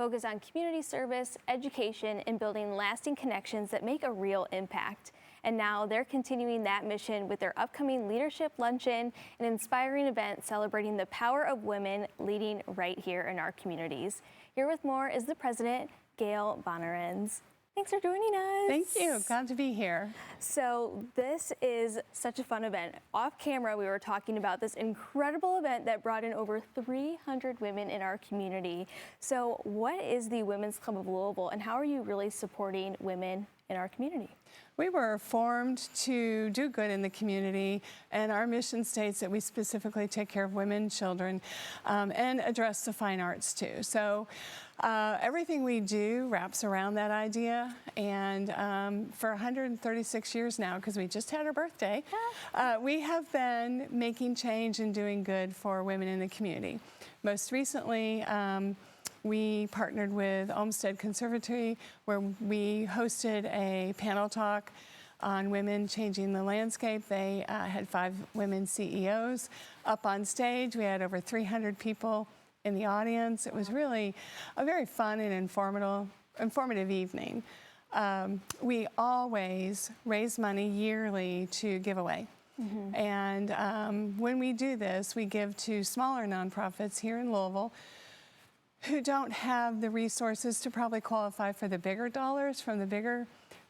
focus on community service, education, and building lasting connections that make a real impact. And now they're continuing that mission with their upcoming leadership luncheon, an inspiring event celebrating the power of women leading right here in our communities. Here with more is the president, Gail Bonnerens. Thanks for joining us. Thank you. Glad to be here. So this is such a fun event. Off camera, we were talking about this incredible event that brought in over 300 women in our community. So what is the Women's Club of Louisville, and how are you really supporting women in our community? We were formed to do good in the community, and our mission states that we specifically take care of women, children, and address the fine arts too. So everything we do wraps around that idea, and for 136 years now, because we just had our birthday, we have been making change and doing good for women in the community. Most recently, we partnered with Olmsted Conservatory, where we hosted a panel talk on women changing the landscape. They had 5 women CEOs up on stage. We had over 300 people in the audience. It was really a very fun and informative evening. We always raise money yearly to give away. Mm-hmm. And when we do this, we give to smaller nonprofits here in Louisville who don't have the resources to probably qualify for the bigger dollars from the bigger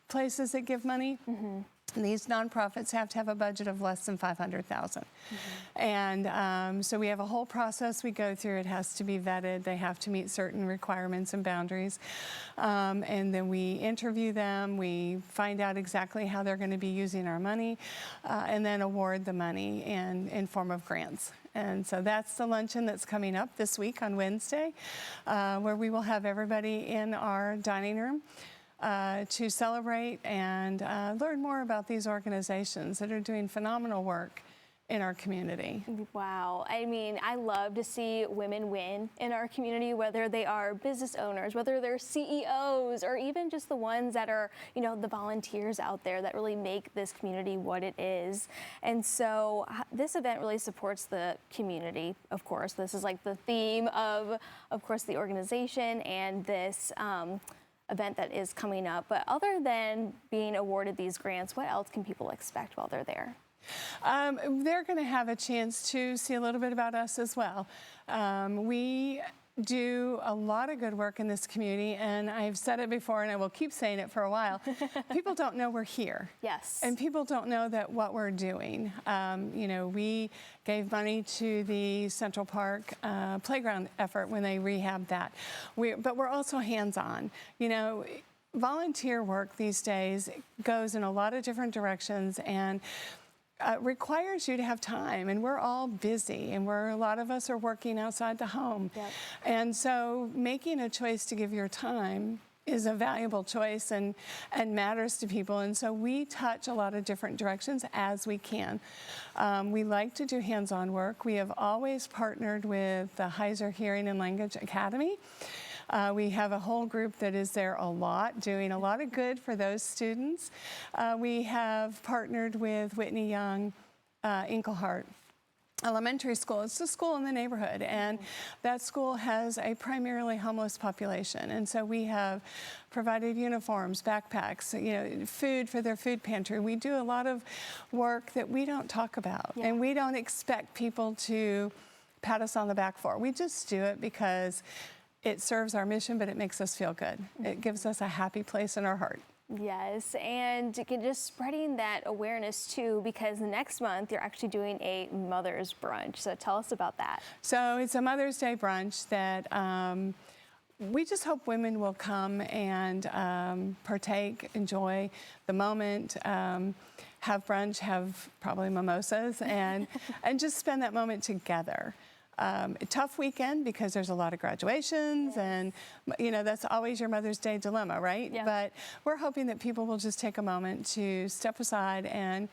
places that give money. Mm-hmm. And these nonprofits have to have a budget of less than $500,000. Mm-hmm. And so we have a whole process we go through. It has to be vetted. They have to meet certain requirements and boundaries. And then we interview them. We find out exactly how they're going to be using our money, and then award the money in form of grants. And so that's the luncheon that's coming up this week on Wednesday, where we will have everybody in our dining room to celebrate and learn more about these organizations that are doing phenomenal work in our community. Wow. I mean, I love to see women win in our community, whether they are business owners, whether they're CEOs, or even just the ones that are, you know, the volunteers out there that really make this community what it is. And so this event really supports the community. Of course, this is like the theme of course, the organization and this event that is coming up. But other than being awarded these grants, what else can people expect while they're there? They're going to have a chance to see a little bit about us as well. We do a lot of good work in this community, and I've said it before and I will keep saying it for a while. People don't know we're here. Yes. And people don't know that what we're doing. You know, we gave money to the Central Park playground effort when they rehabbed that. But we're also hands-on. You know, volunteer work these days goes in a lot of different directions, and requires you to have time, and we're all busy, and a lot of us are working outside the home. Yep. And so making a choice to give your time is a valuable choice and matters to people. And so we touch a lot of different directions as we can. We like to do hands-on work. We have always partnered with the Heiser Hearing and Language Academy. We have a whole group that is there a lot, doing a lot of good for those students. We have partnered with Whitney Young Inglehart Elementary School. It's a school in the neighborhood, and that school has a primarily homeless population. And so we have provided uniforms, backpacks, you know, food for their food pantry. We do a lot of work that we don't talk about, and we don't expect people to pat us on the back for. We just do it because it serves our mission, but it makes us feel good. It gives us a happy place in our heart. Yes, and just spreading that awareness too, because next month you're actually doing a Mother's Brunch. So tell us about that. So it's a Mother's Day brunch that we just hope women will come and partake, enjoy the moment, have brunch, have probably mimosas, and just spend that moment together. A tough weekend because there's a lot of graduations, and you know, that's always your Mother's Day dilemma, right? Yeah. But we're hoping that people will just take a moment to step aside and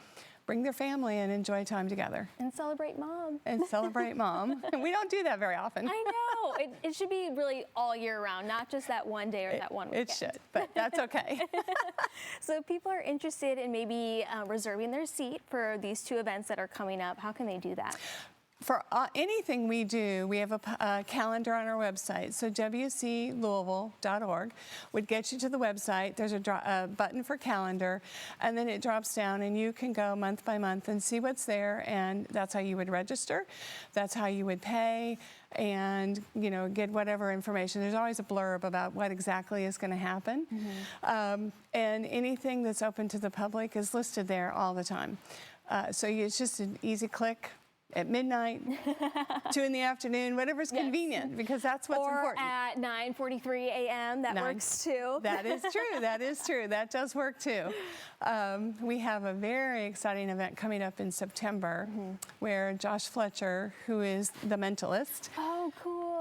bring their family and enjoy time together. And celebrate mom. And celebrate mom. And we don't do that very often. I know. It should be really all year round, not just that one day or that one weekend. It should, but that's okay. So if people are interested in maybe reserving their seat for these 2 events that are coming up, how can they do that? For anything we do, we have a calendar on our website. So wclouisville.org would get you to the website. There's a button for calendar, and then it drops down, and you can go month by month and see what's there, and that's how you would register. That's how you would pay, and get whatever information. There's always a blurb about what exactly is going to happen, and anything that's open to the public is listed there all the time. So it's just an easy click. At midnight, 2 in the afternoon, whatever's convenient, because that's what's important. Or at 9:43 a.m. That works too. That is true. That is true. That does work too. We have a very exciting event coming up in September where Josh Fletcher, who is the mentalist,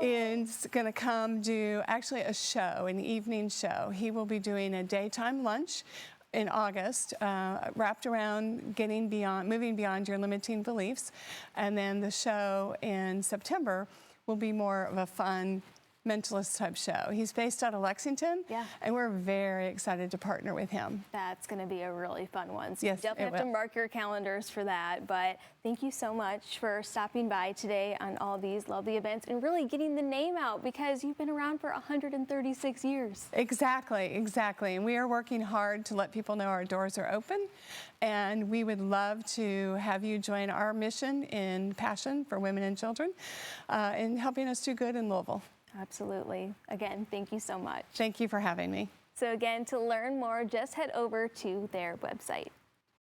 is going to come do actually a show, an evening show. He will be doing a daytime lunch in August, wrapped around moving beyond your limiting beliefs. And then the show in September will be more of a fun mentalist type show. He's based out of Lexington, and we're very excited to partner with him. That's going to be a really fun one. So yes, you definitely have to mark your calendars for that. But thank you so much for stopping by today on all these lovely events and really getting the name out, because you've been around for 136 years. Exactly. And we are working hard to let people know our doors are open. And we would love to have you join our mission in passion for women and children in helping us do good in Louisville. Absolutely. Again, thank you so much. Thank you for having me. So again, to learn more, just head over to their website.